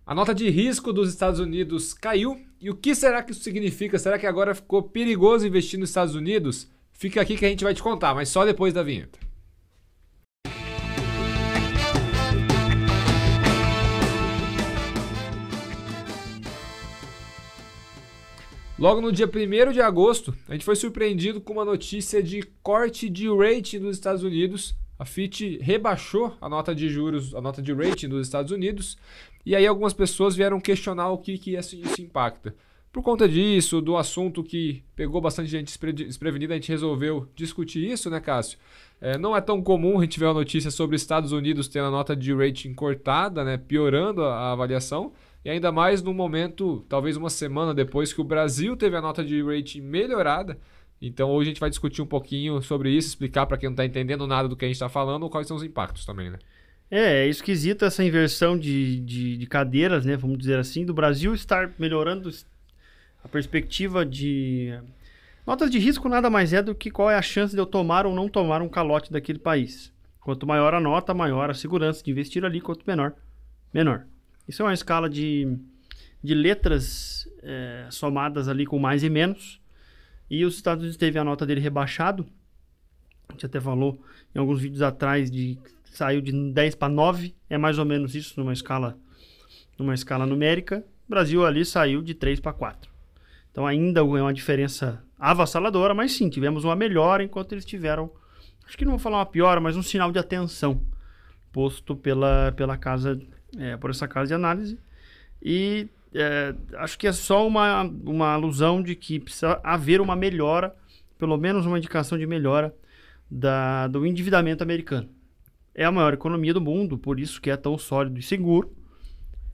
A nota de risco dos Estados Unidos caiu. E o que será que isso significa? Será que agora ficou perigoso investir nos Estados Unidos? Fica aqui que a gente vai te contar, mas só depois da vinheta. Logo no dia 1º de agosto, a gente foi surpreendido com uma notícia de corte de rating dos Estados Unidos. A Fitch rebaixou a nota de juros, a nota de rating dos Estados Unidos. E aí algumas pessoas vieram questionar o que isso impacta. Por conta disso, do assunto que pegou bastante gente desprevenida, a gente resolveu discutir isso, né, Cássio? Não é tão comum a gente ver uma notícia sobre os Estados Unidos tendo a nota de rating cortada, né, piorando a avaliação. E ainda mais no momento, talvez uma semana depois que o Brasil teve a nota de rating melhorada. Então hoje a gente vai discutir um pouquinho sobre isso, explicar para quem não está entendendo nada do que a gente está falando, quais são os impactos também, né? É esquisito essa inversão de cadeiras, né? Vamos dizer assim, do Brasil estar melhorando a perspectiva de... Notas de risco nada mais é do que qual é a chance de eu tomar ou não tomar um calote daquele país. Quanto maior a nota, maior a segurança de investir ali, quanto menor. Isso é uma escala de letras somadas ali com mais e menos. E os Estados Unidos teve a nota dele rebaixado. A gente até falou em alguns vídeos atrás saiu de 10 para 9. É mais ou menos isso numa escala numérica. O Brasil ali saiu de 3 para 4. Então ainda é uma diferença avassaladora, mas sim, tivemos uma melhora enquanto eles tiveram, acho que não vou falar uma piora, mas um sinal de atenção posto por essa casa de análise. E acho que é só uma alusão de que precisa haver uma melhora, pelo menos uma indicação de melhora do endividamento americano. É a maior economia do mundo, por isso que é tão sólido e seguro,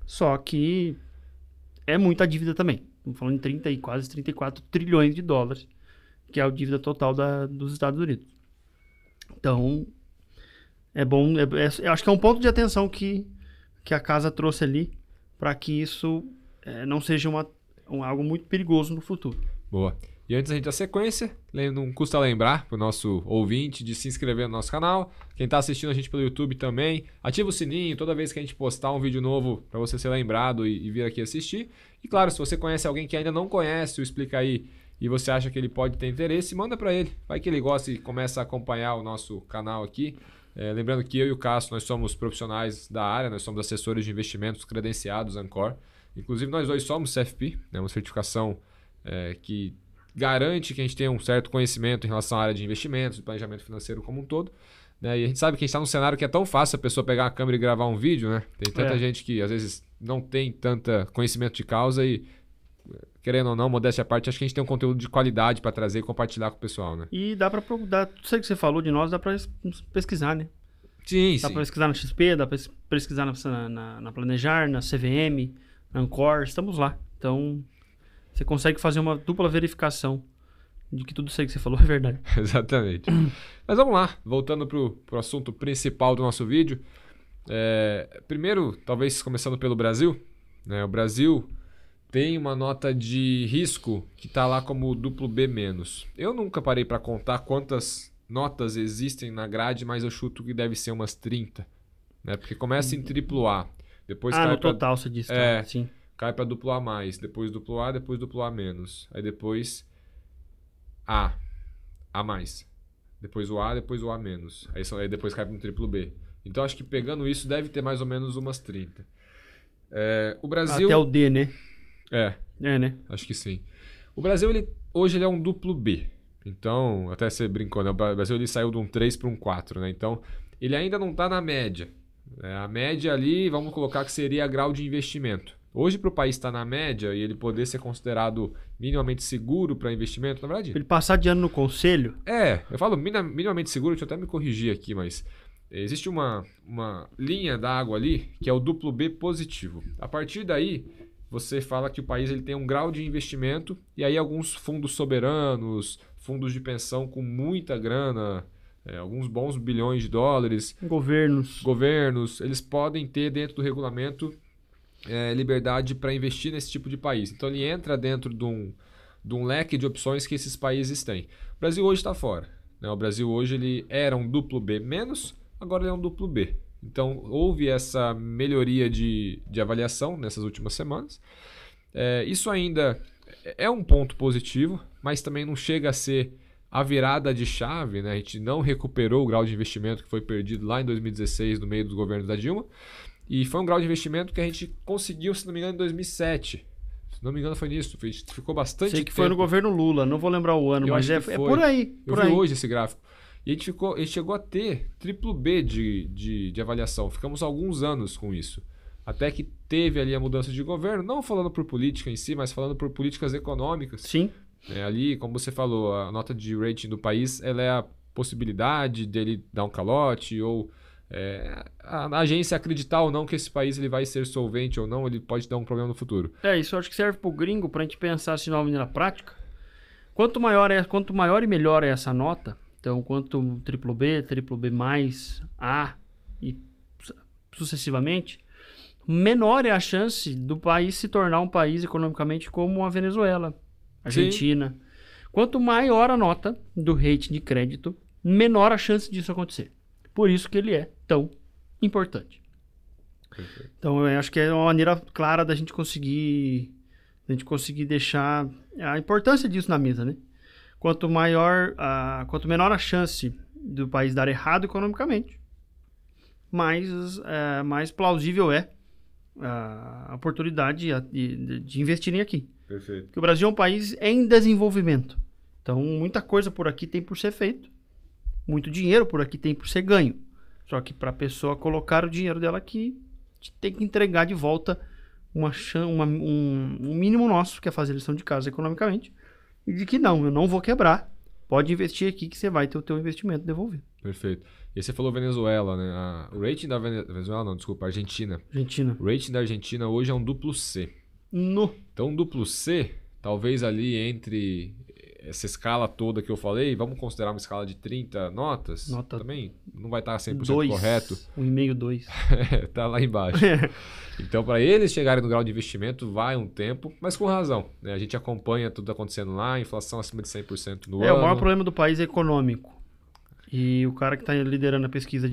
só que é muita dívida também. Estamos falando em quase 34 trilhões de dólares, que é a dívida total dos Estados Unidos. Então, é bom, acho que é um ponto de atenção que a casa trouxe ali, para que isso não seja algo muito perigoso no futuro. Boa. E antes da gente dar sequência, não custa lembrar para o nosso ouvinte de se inscrever no nosso canal. Quem está assistindo a gente pelo YouTube também, ativa o sininho toda vez que a gente postar um vídeo novo para você ser lembrado e vir aqui assistir. E claro, se você conhece alguém que ainda não conhece o Explica Aí e você acha que ele pode ter interesse, manda para ele. Vai que ele gosta e começa a acompanhar o nosso canal aqui. Lembrando que eu e o Cássio, nós somos profissionais da área, nós somos assessores de investimentos credenciados Ancor. Inclusive nós dois somos CFP, né, uma certificação que garante que a gente tenha um certo conhecimento em relação à área de investimentos, de planejamento financeiro como um todo. Né? E a gente sabe que a gente está num cenário que é tão fácil a pessoa pegar a câmera e gravar um vídeo, né? Tem tanta gente que às vezes não tem tanta conhecimento de causa e, querendo ou não, modéstia à parte, acho que a gente tem um conteúdo de qualidade para trazer e compartilhar com o pessoal, né? E dá para tudo isso que você falou de nós, dá para pesquisar, né? Sim, dá para pesquisar na XP, dá para pesquisar na Planejar, na CVM, na Ancor, estamos lá. Então, você consegue fazer uma dupla verificação de que tudo isso aí que você falou é verdade. Exatamente. Mas vamos lá, voltando pro assunto principal do nosso vídeo. Primeiro, talvez começando pelo Brasil, né? O Brasil tem uma nota de risco que está lá como duplo B-. Eu nunca parei para contar quantas notas existem na grade, mas eu chuto que deve ser umas 30. Né? Porque começa em AAA. Depois cai no total você disse. Sim. Cai para duplo A+, depois duplo A, depois duplo A-. Aí depois A+. Depois o A, depois o A-. Aí depois cai para um triplo B. Então acho que pegando isso deve ter mais ou menos umas 30. O Brasil... Até o D, né? Né? Acho que sim. O Brasil, hoje ele é um duplo B. Então, até você brincou, né? O Brasil ele saiu de um 3 para um 4, né? Então, ele ainda não está na média. A média ali, vamos colocar que seria grau de investimento. Hoje, para o país estar na média e ele poder ser considerado minimamente seguro para investimento, na verdade... Ele passar de ano no conselho? Eu falo minimamente seguro, deixa eu até me corrigir aqui, mas... Existe uma linha d'água ali que é o duplo B positivo. A partir daí, você fala que o país ele tem um grau de investimento e aí alguns fundos soberanos, fundos de pensão com muita grana, alguns bons bilhões de dólares. Governos, eles podem ter dentro do regulamento liberdade para investir nesse tipo de país. Então ele entra dentro de um leque de opções que esses países têm. O Brasil hoje está fora. Né? O Brasil hoje ele era um duplo B-, agora ele é um duplo B. Então, houve essa melhoria de avaliação nessas últimas semanas. Isso ainda é um ponto positivo, mas também não chega a ser a virada de chave, né? A gente não recuperou o grau de investimento que foi perdido lá em 2016, no meio dos governos da Dilma. E foi um grau de investimento que a gente conseguiu, se não me engano, em 2007. Se não me engano, foi nisso. Ficou bastante Sei que tempo. foi no governo Lula, não vou lembrar o ano, Eu mas acho que é foi. por aí. Eu vi hoje esse gráfico. E a gente chegou a ter triplo B de avaliação. Ficamos alguns anos com isso. Até que teve ali a mudança de governo, não falando por política em si, mas falando por políticas econômicas. Sim. Ali, como você falou, a nota de rating do país ela é a possibilidade dele dar um calote ou a agência acreditar ou não que esse país ele vai ser solvente ou não, ele pode dar um problema no futuro. Isso eu acho que serve pro gringo pra gente pensar assim de uma maneira prática. Quanto maior e melhor é essa nota, então quanto triplo B, A e sucessivamente, menor é a chance do país se tornar um país economicamente como a Venezuela, Argentina. Sim. Quanto maior a nota do rating de crédito, menor a chance disso acontecer. Por isso que ele é tão importante. Perfeito. Então, eu acho que é uma maneira clara da gente conseguir deixar a importância disso na mesa, né? Quanto menor a chance do país dar errado economicamente, mais plausível é a oportunidade de investirem aqui. Perfeito. Porque o Brasil é um país em desenvolvimento. Então, muita coisa por aqui tem por ser feito. Muito dinheiro por aqui tem por ser ganho. Só que para a pessoa colocar o dinheiro dela aqui, a gente tem que entregar de volta um mínimo nosso, que é fazer lição de casa economicamente. E de que não, eu não vou quebrar. Pode investir aqui que você vai ter o teu investimento devolvido. Perfeito. E você falou Venezuela, né? O rating da Venezuela, não, desculpa, Argentina. O rating da Argentina hoje é um duplo C. Então, um duplo C, talvez ali entre essa escala toda que eu falei, vamos considerar uma escala de 30 notas? Também não vai estar 100% correto. 1,5, 2. Tá lá embaixo. Então, para eles chegarem no grau de investimento, vai um tempo, mas com razão. Né? A gente acompanha tudo acontecendo lá, inflação acima de 100% no ano. O maior problema do país é econômico. E o cara que está liderando a pesquisa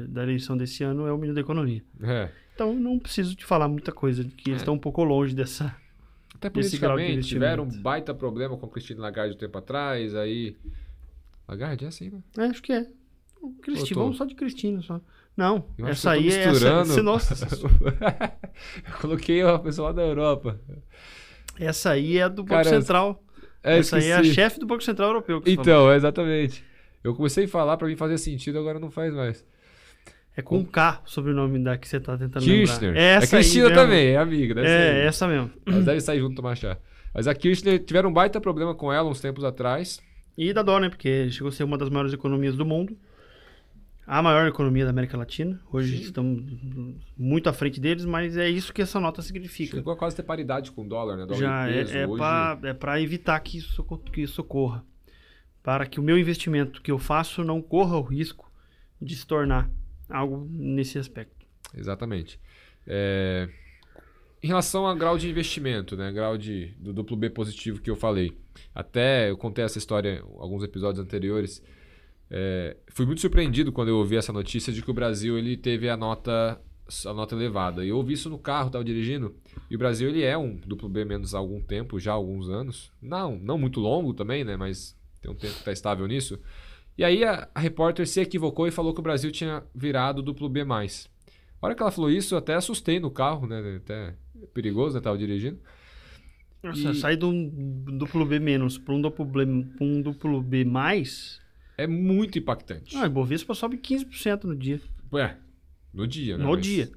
da eleição desse ano é o ministro da Economia. Então, não preciso te falar muita coisa, que eles estão um pouco longe dessa... Até politicamente, tiveram um baita problema com Christine Lagarde um tempo atrás, aí... Lagarde é assim, né? Acho que é. Vamos só de Cristina, só. Não, essa aí é essa... Nossa. Eu coloquei uma pessoa lá da Europa. Essa aí é do Banco Central. Essa aí é a chefe do Banco Central Europeu. Então, exatamente. Eu comecei a falar, pra mim fazer sentido, agora não faz mais. É com K o sobrenome da que você tá tentando Kirchner. lembrar. A Cristina também, é amiga. Essa mesmo. Elas devem sair junto tomar chá. Mas a Kirchner, tiveram um baita problema com ela uns tempos atrás. E dá dó, né? Porque chegou a ser uma das maiores economias do mundo. A maior economia da América Latina. Hoje estamos muito à frente deles, mas é isso que essa nota significa. Chegou a quase ter paridade com o dólar, né? Dólar já peso, é para evitar que isso ocorra. Para que o meu investimento que eu faço não corra o risco de se tornar algo nesse aspecto. Exatamente. Em relação ao grau de investimento, né? Grau do duplo B positivo que eu falei. Até eu contei essa história em alguns episódios anteriores. Fui muito surpreendido quando eu ouvi essa notícia de que o Brasil ele teve a nota elevada. E eu ouvi isso no carro, estava dirigindo. E o Brasil ele é um duplo B menos há algum tempo, já há alguns anos. Não muito longo também, né? Mas tem um tempo que está estável nisso. E aí a repórter se equivocou e falou que o Brasil tinha virado duplo B+. A hora que ela falou isso, eu até assustei no carro, né? Até perigoso, né? Tava dirigindo. Nossa, sair de um duplo B- para um duplo B+... É muito impactante. A Ibovespa sobe 15% no dia. No dia, né? No dia.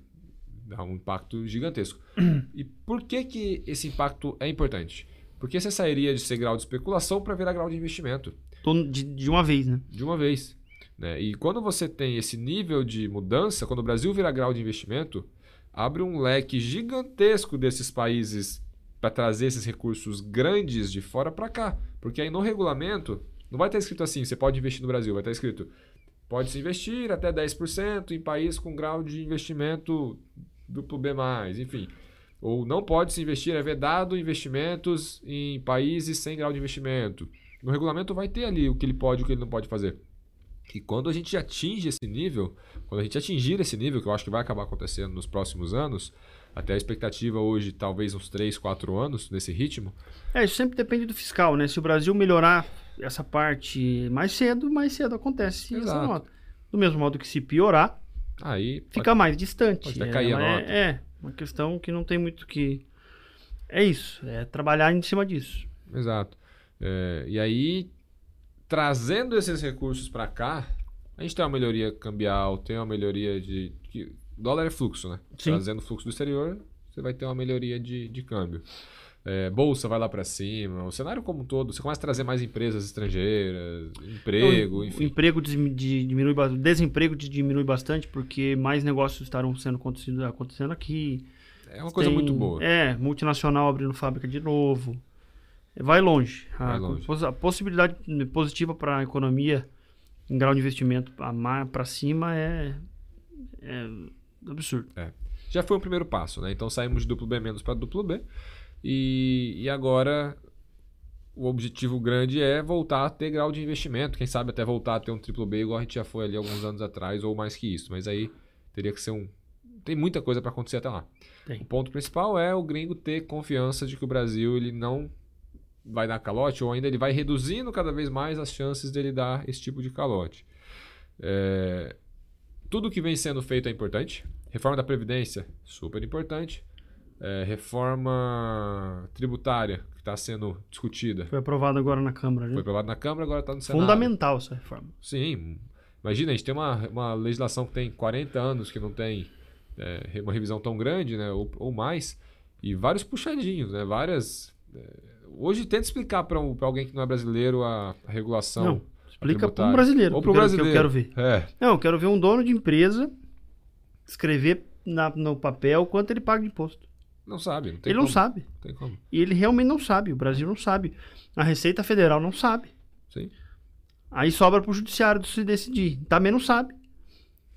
Dá um impacto gigantesco. E por que esse impacto é importante? Porque você sairia de ser grau de especulação para virar grau de investimento. De uma vez, né? De uma vez. Né? E quando você tem esse nível de mudança, quando o Brasil vira grau de investimento, abre um leque gigantesco desses países para trazer esses recursos grandes de fora para cá. Porque aí no regulamento, não vai estar escrito assim, você pode investir no Brasil, vai estar escrito, pode-se investir até 10% em país com grau de investimento duplo B+, enfim. Ou não pode-se investir, é vedado investimentos em países sem grau de investimento. No regulamento vai ter ali o que ele pode e o que ele não pode fazer. E quando a gente atinge esse nível, quando a gente atingir esse nível, que eu acho que vai acabar acontecendo nos próximos anos, até a expectativa hoje, talvez uns 3, 4 anos nesse ritmo. Isso sempre depende do fiscal, né? Se o Brasil melhorar essa parte mais cedo acontece essa nota. Do mesmo modo que se piorar, aí fica mais distante. Pode até cair a nota. Uma questão que não tem muito que... É isso, é trabalhar em cima disso. Exato. E aí, trazendo esses recursos para cá, a gente tem uma melhoria cambial, tem uma melhoria de... Dólar é fluxo, né? Sim. Trazendo fluxo do exterior, você vai ter uma melhoria de câmbio. Bolsa vai lá para cima, o cenário como um todo, você começa a trazer mais empresas estrangeiras, emprego, enfim. O emprego diminui, o desemprego diminui bastante porque mais negócios estarão sendo acontecendo aqui. É uma coisa muito boa. Multinacional abrindo fábrica de novo. Vai longe. A possibilidade positiva para a economia em grau de investimento para cima é absurdo. Já foi o primeiro passo, né? Então saímos de duplo B- para duplo B. E agora o objetivo grande é voltar a ter grau de investimento. Quem sabe até voltar a ter um triplo B igual a gente já foi ali alguns anos atrás ou mais que isso. Mas aí teria que ser Tem muita coisa para acontecer até lá. O ponto principal é o gringo ter confiança de que o Brasil ele não vai dar calote ou ainda ele vai reduzindo cada vez mais as chances dele dar esse tipo de calote. Tudo que vem sendo feito é importante. Reforma da Previdência, super importante. Reforma tributária, que está sendo discutida. Foi aprovado agora na Câmara, né? Foi aprovado na Câmara, agora está no Senado. Fundamental essa reforma. Sim. Imagina, a gente tem uma legislação que tem 40 anos, que não tem uma revisão tão grande, né? Ou mais, e vários puxadinhos, né? Hoje, tenta explicar para alguém que não é brasileiro a regulação. Não, explica para um brasileiro. Ou para o brasileiro. Que eu quero ver. Não, eu quero ver um dono de empresa escrever no papel quanto ele paga de imposto. Não sabe. Não tem ele como. não sabe. Não tem como. E ele realmente não sabe. O Brasil não sabe. A Receita Federal não sabe. Sim. Aí sobra para o Judiciário se decidir. Também não sabe.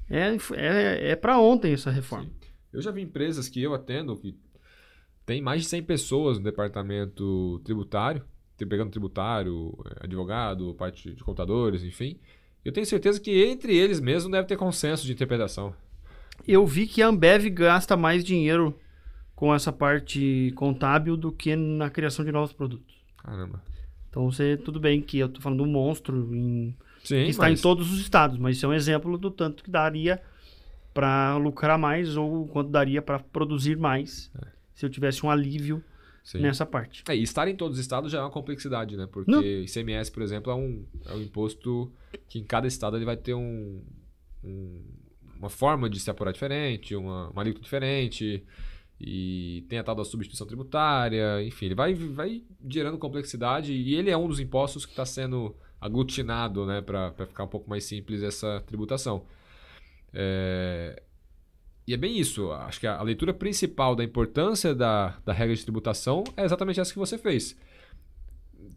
É para ontem essa reforma. Sim. Eu já vi empresas que eu atendo que tem mais de 100 pessoas no departamento tributário, pegando tributário, advogado, parte de contadores, enfim. Eu tenho certeza que entre eles mesmos deve ter consenso de interpretação. Eu vi que a Ambev gasta mais dinheiro com essa parte contábil do que na criação de novos produtos. Caramba. Então, tudo bem que eu estou falando de um monstro que está em todos os estados, mas isso é um exemplo do tanto que daria para lucrar mais ou quanto daria para produzir mais se eu tivesse um alívio nessa parte. E estar em todos os estados já é uma complexidade, né? Porque ICMS, por exemplo, é um imposto que em cada estado ele vai ter uma forma de se apurar diferente, uma alíquota diferente. E tem a tal da substituição tributária, enfim, ele vai gerando complexidade e ele é um dos impostos que está sendo aglutinado, né, para ficar um pouco mais simples essa tributação. E é bem isso, acho que a leitura principal da importância da regra de tributação é exatamente essa que você fez.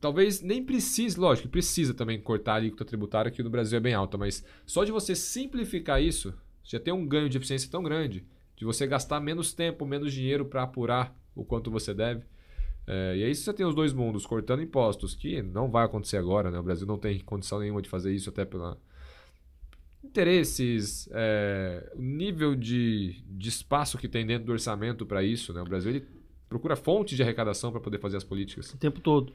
Talvez nem precise, lógico, precisa também cortar a alíquota tributária, que no Brasil é bem alta, mas só de você simplificar isso, já tem um ganho de eficiência tão grande, de você gastar menos tempo, menos dinheiro para apurar o quanto você deve. E aí você tem os dois mundos, cortando impostos, que não vai acontecer agora, né? O Brasil não tem condição nenhuma de fazer isso, até pela interesses, o nível de espaço que tem dentro do orçamento para isso, né? O Brasil ele procura fontes de arrecadação para poder fazer as políticas. O tempo todo.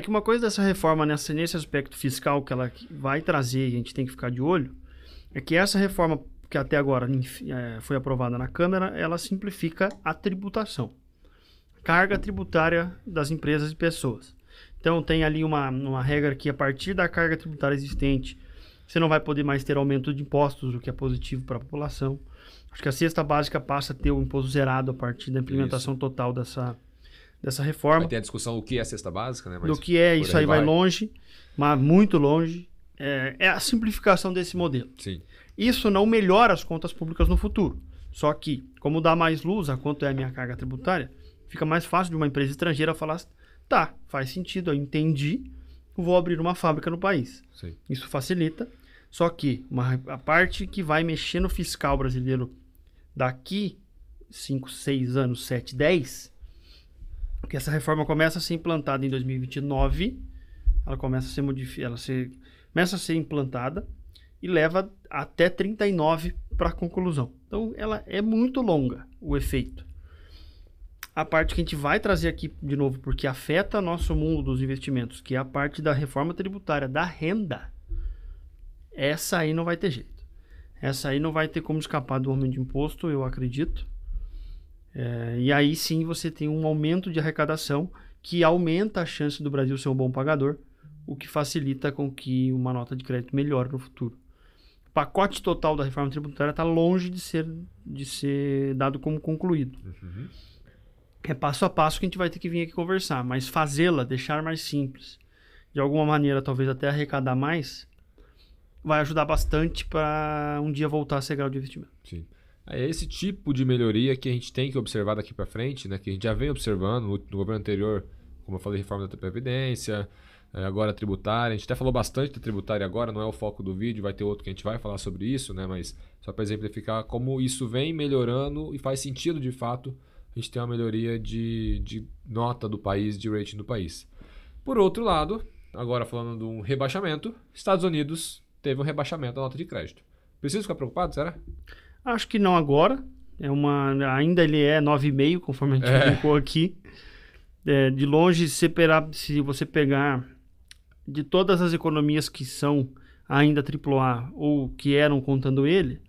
Que uma coisa dessa reforma nesse aspecto fiscal que ela vai trazer, e a gente tem que ficar de olho, é que essa reforma que até agora foi aprovada na Câmara, ela simplifica a tributação. Carga tributária das empresas e pessoas. Então, tem ali uma regra que a partir da carga tributária existente, você não vai poder mais ter aumento de impostos, o que é positivo para a população. Acho que a cesta básica passa a ter o imposto zerado a partir da implementação total dessa reforma. Vai ter a discussão do que é a cesta básica, né? Mas do que é, isso aí vai longe, mas muito longe. É a simplificação desse modelo. Sim. Isso não melhora as contas públicas no futuro. Só que, como dá mais luz a quanto é a minha carga tributária, fica mais fácil de uma empresa estrangeira falar, tá, faz sentido, eu entendi, vou abrir uma fábrica no país. Sim. Isso facilita. Só que a parte que vai mexer no fiscal brasileiro daqui 5, 6 anos, 7, 10, porque essa reforma começa a ser implantada em 2029, ela começa a ser implantada e leva até 39 para a conclusão. Então, ela é muito longa, o efeito. A parte que a gente vai trazer aqui de novo, porque afeta nosso mundo dos investimentos, que é a parte da reforma tributária, da renda, essa aí não vai ter jeito. Essa aí não vai ter como escapar do aumento de imposto, eu acredito. E aí sim você tem um aumento de arrecadação que aumenta a chance do Brasil ser um bom pagador, o que facilita com que uma nota de crédito melhore no futuro. O pacote total da reforma tributária está longe de ser dado como concluído. Uhum. É passo a passo que a gente vai ter que vir aqui conversar, mas fazê-la, deixar mais simples, de alguma maneira talvez até arrecadar mais, vai ajudar bastante para um dia voltar a ser grau de investimento. Sim. É esse tipo de melhoria que a gente tem que observar daqui para frente, né? Que a gente já vem observando no governo anterior, como eu falei, reforma da Previdência, agora a tributária. A gente até falou bastante da tributária agora, não é o foco do vídeo, vai ter outro que a gente vai falar sobre isso, né? Mas só para exemplificar como isso vem melhorando e faz sentido de fato a gente ter uma melhoria de nota do país, de rating do país. Por outro lado, agora falando de um rebaixamento, Estados Unidos teve um rebaixamento da nota de crédito. Precisa ficar preocupado, será? Acho que não agora. Ainda ele é 9,5, conforme a gente colocou aqui. De longe, se você pegar de todas as economias que são ainda AAA ou que eram contando ele,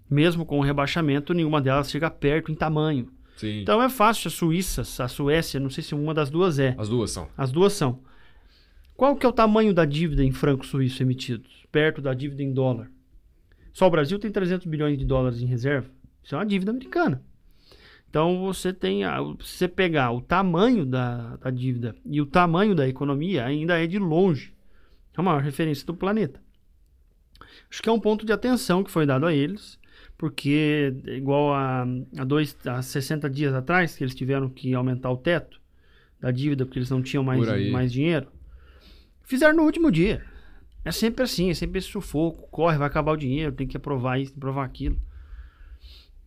mesmo com o rebaixamento, nenhuma delas chega perto em tamanho. Sim. Então é fácil. A Suécia, não sei se uma das duas é. As duas são. As duas são. Qual que é o tamanho da dívida em franco suíço emitidos? Perto da dívida em dólar. Só o Brasil tem 300 bilhões de dólares em reserva. Isso é uma dívida americana. Então, se você pegar o tamanho da dívida e o tamanho da economia, ainda é de longe a maior referência do planeta. Acho que é um ponto de atenção que foi dado a eles, porque igual a 60 dias atrás, que eles tiveram que aumentar o teto da dívida, porque eles não tinham mais dinheiro, fizeram no último dia. É sempre assim, é sempre esse sufoco, corre, vai acabar o dinheiro, tem que aprovar isso, tem que aprovar aquilo.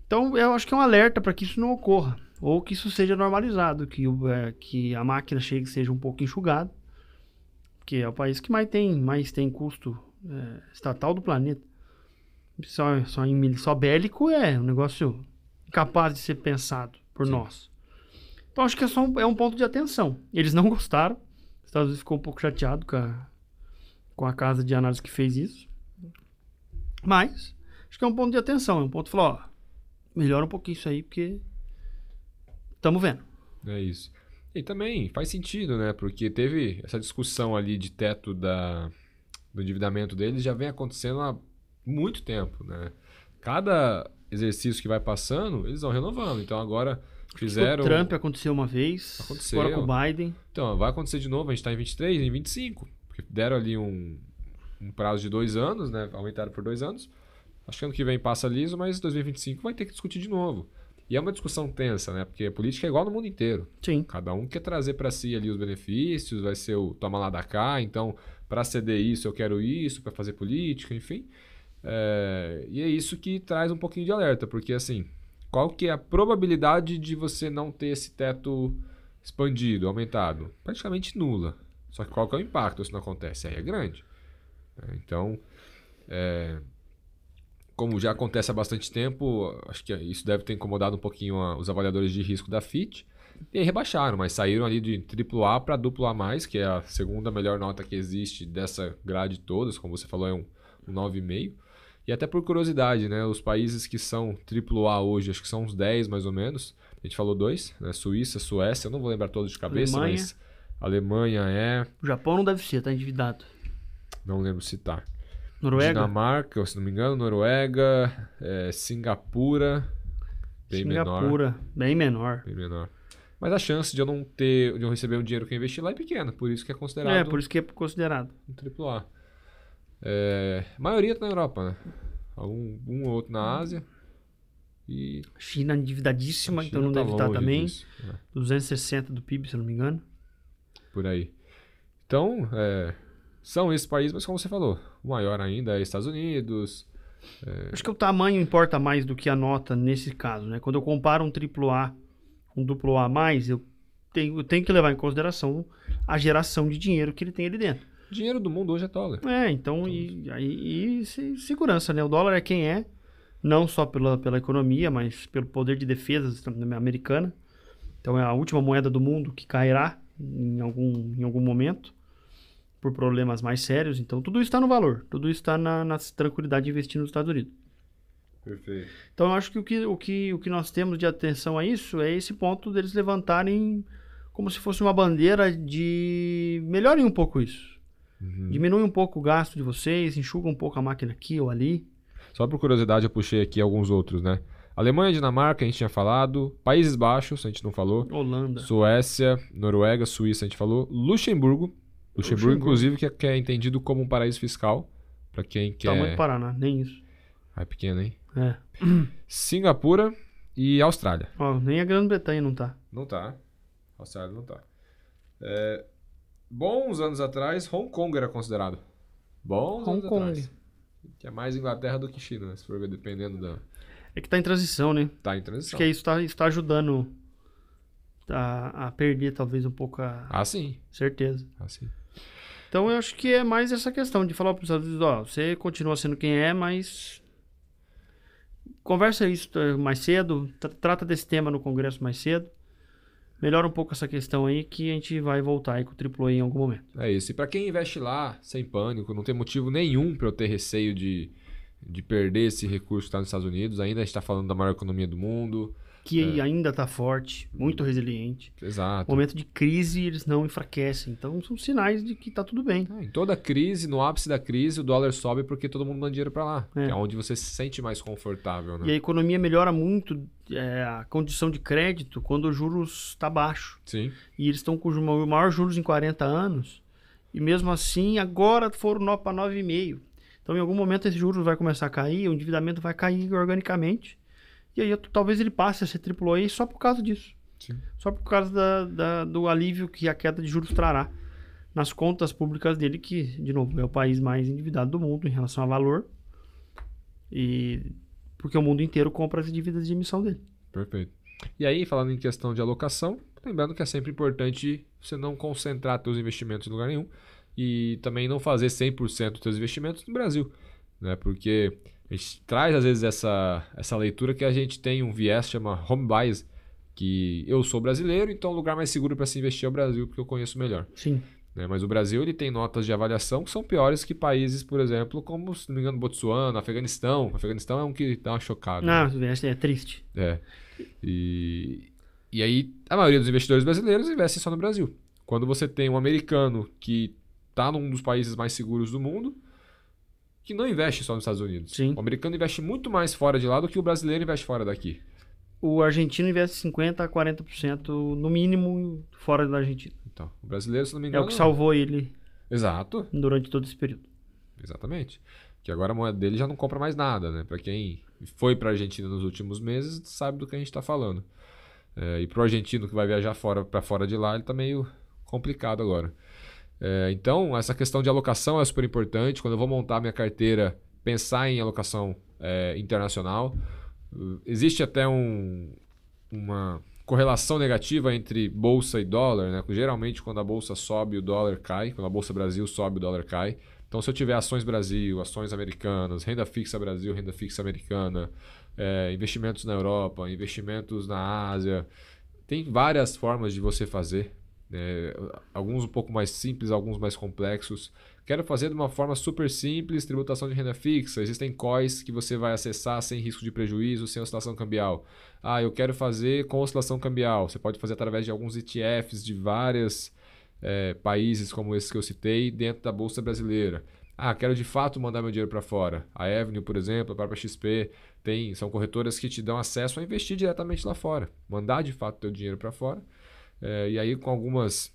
Então, eu acho que é um alerta para que isso não ocorra, ou que isso seja normalizado, que a máquina seja um pouco enxugada, porque é o país que mais tem custo estatal do planeta. Só bélico é um negócio incapaz de ser pensado por nós. Então, acho que é um ponto de atenção. Eles não gostaram, os Estados Unidos ficou um pouco chateado com a casa de análise que fez isso. Mas, acho que é um ponto de atenção. É um ponto que falou, melhora um pouquinho isso aí, porque estamos vendo. É isso. E também faz sentido, né? Porque teve essa discussão ali de teto do endividamento deles, já vem acontecendo há muito tempo, né? Cada exercício que vai passando, eles vão renovando. Então agora fizeram... O Trump aconteceu uma vez, agora com o Biden. Então, vai acontecer de novo, a gente está em 23, em 25. Porque deram ali um prazo de 2 anos, né? Aumentaram por 2 anos. Acho que ano que vem passa liso, mas 2025 vai ter que discutir de novo. E é uma discussão tensa, né? Porque a política é igual no mundo inteiro. Sim. Cada um quer trazer para si ali os benefícios, vai ser o toma lá da cá. Então, para ceder isso, eu quero isso, para fazer política, enfim. E é isso que traz um pouquinho de alerta, porque assim, qual que é a probabilidade de você não ter esse teto expandido, aumentado? Praticamente nula. Só que qual que é o impacto se não acontece? Aí é grande. Então, como já acontece há bastante tempo, acho que isso deve ter incomodado um pouquinho os avaliadores de risco da Fitch. E aí rebaixaram, mas saíram ali de AAA para AA+, que é a segunda melhor nota que existe dessa grade todas, como você falou, é um 9,5. E até por curiosidade, né, os países que são AAA hoje, acho que são uns 10 mais ou menos, a gente falou 2, né, Suíça, Suécia, eu não vou lembrar todos de cabeça, Alemanha. mas Alemanha é... O Japão não deve ser, tá endividado. Não lembro se tá. Noruega? Dinamarca, se não me engano, Noruega, Singapura, bem menor. Bem menor. Bem menor. Mas a chance de eu receber um dinheiro que eu investi lá é pequena, por isso que é considerado Por isso que é considerado. um AAA. A maioria tá na Europa, né? Um ou outro na Ásia. E China endividadíssima, a China então não tá deve estar longe também. disso, 260 do PIB, se eu não me engano. por aí. Então, são esses países, mas como você falou, o maior ainda é Estados Unidos. Acho que o tamanho importa mais do que a nota nesse caso, né? Quando eu comparo um AAA com um AA+, eu tenho que levar em consideração a geração de dinheiro que ele tem ali dentro. Dinheiro do mundo hoje é dólar. Então, segurança, né? O dólar é quem é, não só pela economia, mas pelo poder de defesa americana. Então, é a última moeda do mundo que cairá em algum momento, por problemas mais sérios. Então, tudo isso está no valor, tudo isso está na tranquilidade de investir nos Estados Unidos. Perfeito. Então, eu acho que o que nós temos de atenção a isso é esse ponto deles levantarem como se fosse uma bandeira de melhorem um pouco isso. Diminui um pouco o gasto de vocês, enxuga um pouco a máquina aqui ou ali. Só por curiosidade, eu puxei aqui alguns outros, né? Alemanha, Dinamarca, a gente tinha falado. Países Baixos, a gente não falou. Holanda. Suécia, Noruega, Suíça, a gente falou. Luxemburgo, inclusive, que é entendido como um paraíso fiscal. Pra quem quer... Tamanho do Paraná, nem isso. É pequeno, hein? É. Singapura e Austrália. Nem a Grã-Bretanha não tá. Não tá. Austrália não tá. Bons anos atrás, Hong Kong era considerado. Bons anos atrás. Que é mais Inglaterra do que China, né? Se for ver, dependendo da... É que tá em transição, né? Tá em transição. Acho que isso tá ajudando a perder talvez um pouco a sim. certeza. Sim. Então eu acho que é mais essa questão de falar para os Estados Unidos, você continua sendo quem é, mas conversa isso mais cedo, trata desse tema no Congresso mais cedo. Melhora um pouco essa questão aí que a gente vai voltar aí com o AAA em algum momento. É isso. E para quem investe lá, sem pânico, não tem motivo nenhum para eu ter receio de perder esse recurso que está nos Estados Unidos. Ainda a gente está falando da maior economia do mundo. Que ainda está forte, muito resiliente. Exato. Momento de crise, eles não enfraquecem. Então, são sinais de que está tudo bem. Em toda crise, no ápice da crise, o dólar sobe porque todo mundo manda dinheiro para lá. Que é onde você se sente mais confortável. Né? E a economia melhora muito a condição de crédito quando o juros está baixo. Sim. E eles estão com os maiores juros em 40 anos. E mesmo assim, agora foram para 9,5%. Então, em algum momento, esse juros vai começar a cair, o endividamento vai cair organicamente. E aí, talvez ele passe a ser AAA só por causa disso. Sim. Só por causa do alívio que a queda de juros trará nas contas públicas dele, que, de novo, é o país mais endividado do mundo em relação a valor. E porque o mundo inteiro compra as dívidas de emissão dele. Perfeito. E aí, falando em questão de alocação, lembrando que é sempre importante você não concentrar seus investimentos em lugar nenhum e também não fazer 100% dos seus investimentos no Brasil, né? Porque a gente traz às vezes essa leitura que a gente tem um viés que chama home bias, que eu sou brasileiro, então o lugar mais seguro para se investir é o Brasil, porque eu conheço melhor. Sim. Né? Mas o Brasil ele tem notas de avaliação que são piores que países, por exemplo, como, se não me engano, Botsuana, Afeganistão. Afeganistão é um que dá uma chocada. Não, né? É triste. E aí a maioria dos investidores brasileiros investem só no Brasil. Quando você tem um americano que está num dos países mais seguros do mundo, que não investe só nos Estados Unidos. Sim. O americano investe muito mais fora de lá do que o brasileiro investe fora daqui. O argentino investe 50% a 40% no mínimo fora da Argentina. Então, o brasileiro, se não me engano... É o que salvou ele. Exato. Durante todo esse período. Exatamente. Que agora a moeda dele já não compra mais nada, né? Para quem foi para a Argentina nos últimos meses, sabe do que a gente está falando. E para o argentino que vai viajar para fora de lá, ele está meio complicado agora. Então, essa questão de alocação é super importante. Quando eu vou montar minha carteira, pensar em alocação internacional. Existe até uma correlação negativa entre bolsa e dólar, né? Geralmente, quando a bolsa sobe, o dólar cai. Quando a bolsa Brasil sobe, o dólar cai. Então, se eu tiver ações Brasil, ações americanas, renda fixa Brasil, renda fixa americana, investimentos na Europa, investimentos na Ásia, tem várias formas de você fazer. Alguns um pouco mais simples, alguns mais complexos. Quero fazer de uma forma super simples, tributação de renda fixa. Existem COIs que você vai acessar sem risco de prejuízo, sem oscilação cambial. Eu quero fazer com oscilação cambial. Você pode fazer através de alguns ETFs de vários países como esses que eu citei dentro da Bolsa Brasileira. Quero de fato mandar meu dinheiro para fora. A Avenue, por exemplo, a própria XP, são corretoras que te dão acesso a investir diretamente lá fora. Mandar de fato teu dinheiro para fora. E aí com alguns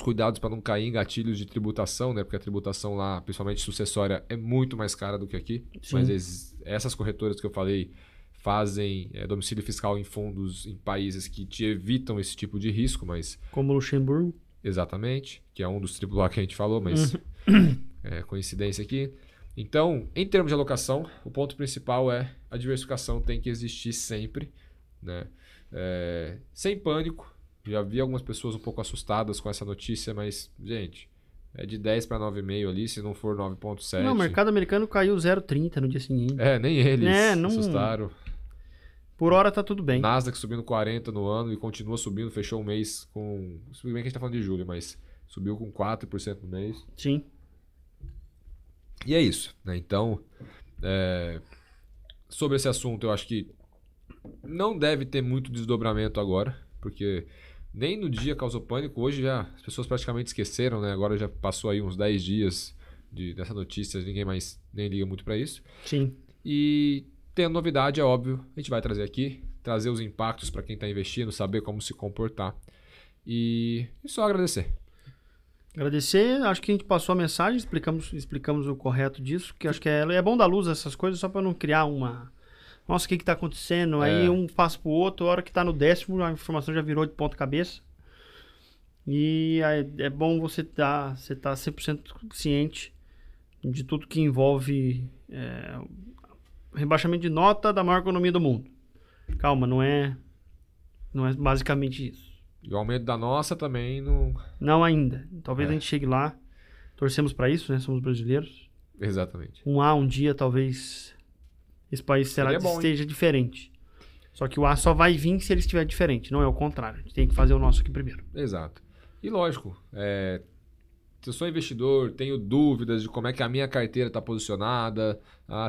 cuidados para não cair em gatilhos de tributação, né? Porque a tributação lá, principalmente sucessória, é muito mais cara do que aqui. Sim. Mas essas corretoras que eu falei fazem domicílio fiscal em fundos em países que te evitam esse tipo de risco, mas... Como Luxemburgo. Exatamente, que é um dos AAA que a gente falou, mas coincidência aqui. Então, em termos de alocação, o ponto principal é a diversificação tem que existir sempre, né? Sem pânico. Já vi algumas pessoas um pouco assustadas com essa notícia, mas, gente, é de 10 para 9,5 ali, se não for 9,7. Não, o mercado americano caiu 0,30 no dia seguinte. Nem eles não... assustaram. Por hora tá tudo bem. Nasdaq subindo 40 no ano e continua subindo, fechou o mês com... Tudo bem que a gente tá falando de julho, mas subiu com 4% no mês. Sim. E é isso, né? Então, sobre esse assunto, eu acho que não deve ter muito desdobramento agora, porque nem no dia causou pânico. Hoje já as pessoas praticamente esqueceram, né? Agora já passou aí uns 10 dias dessa notícia, ninguém mais nem liga muito para isso. Sim. E tendo novidade, é óbvio, a gente vai trazer aqui, trazer os impactos para quem está investindo, saber como se comportar. E só agradecer. Agradecer, acho que a gente passou a mensagem, explicamos o correto disso, que acho que é bom dar luz a essas coisas só para não criar uma... Nossa, o que está acontecendo? Aí um passa pro outro, a hora que está no 10º, a informação já virou de ponta cabeça. E é bom você tá 100% ciente de tudo que envolve rebaixamento de nota da maior economia do mundo. Calma, não é basicamente isso. E o aumento da nossa também não... Não ainda. Talvez a gente chegue lá. Torcemos para isso, né? Somos brasileiros. Exatamente. Um dia, talvez, esse país esteja diferente. Só que o A só vai vir se ele estiver diferente. Não é o contrário. A gente tem que fazer o nosso aqui primeiro. Exato. E lógico, se eu sou investidor, tenho dúvidas de como é que a minha carteira está posicionada,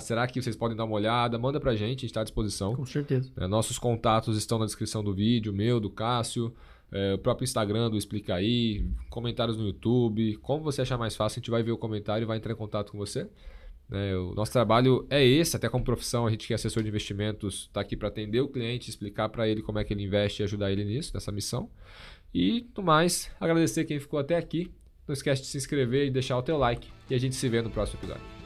será que vocês podem dar uma olhada? Manda pra gente, a gente está à disposição. Com certeza. Nossos contatos estão na descrição do vídeo, meu, do Cássio, o próprio Instagram do Explica Aí, comentários no YouTube. Como você achar mais fácil, a gente vai ver o comentário e vai entrar em contato com você. O nosso trabalho é esse, até como profissão, a gente que é assessor de investimentos está aqui para atender o cliente, explicar para ele como é que ele investe e ajudar ele nisso, nessa missão. E, no mais, agradecer quem ficou até aqui. Não esquece de se inscrever e deixar o teu like. E a gente se vê no próximo episódio.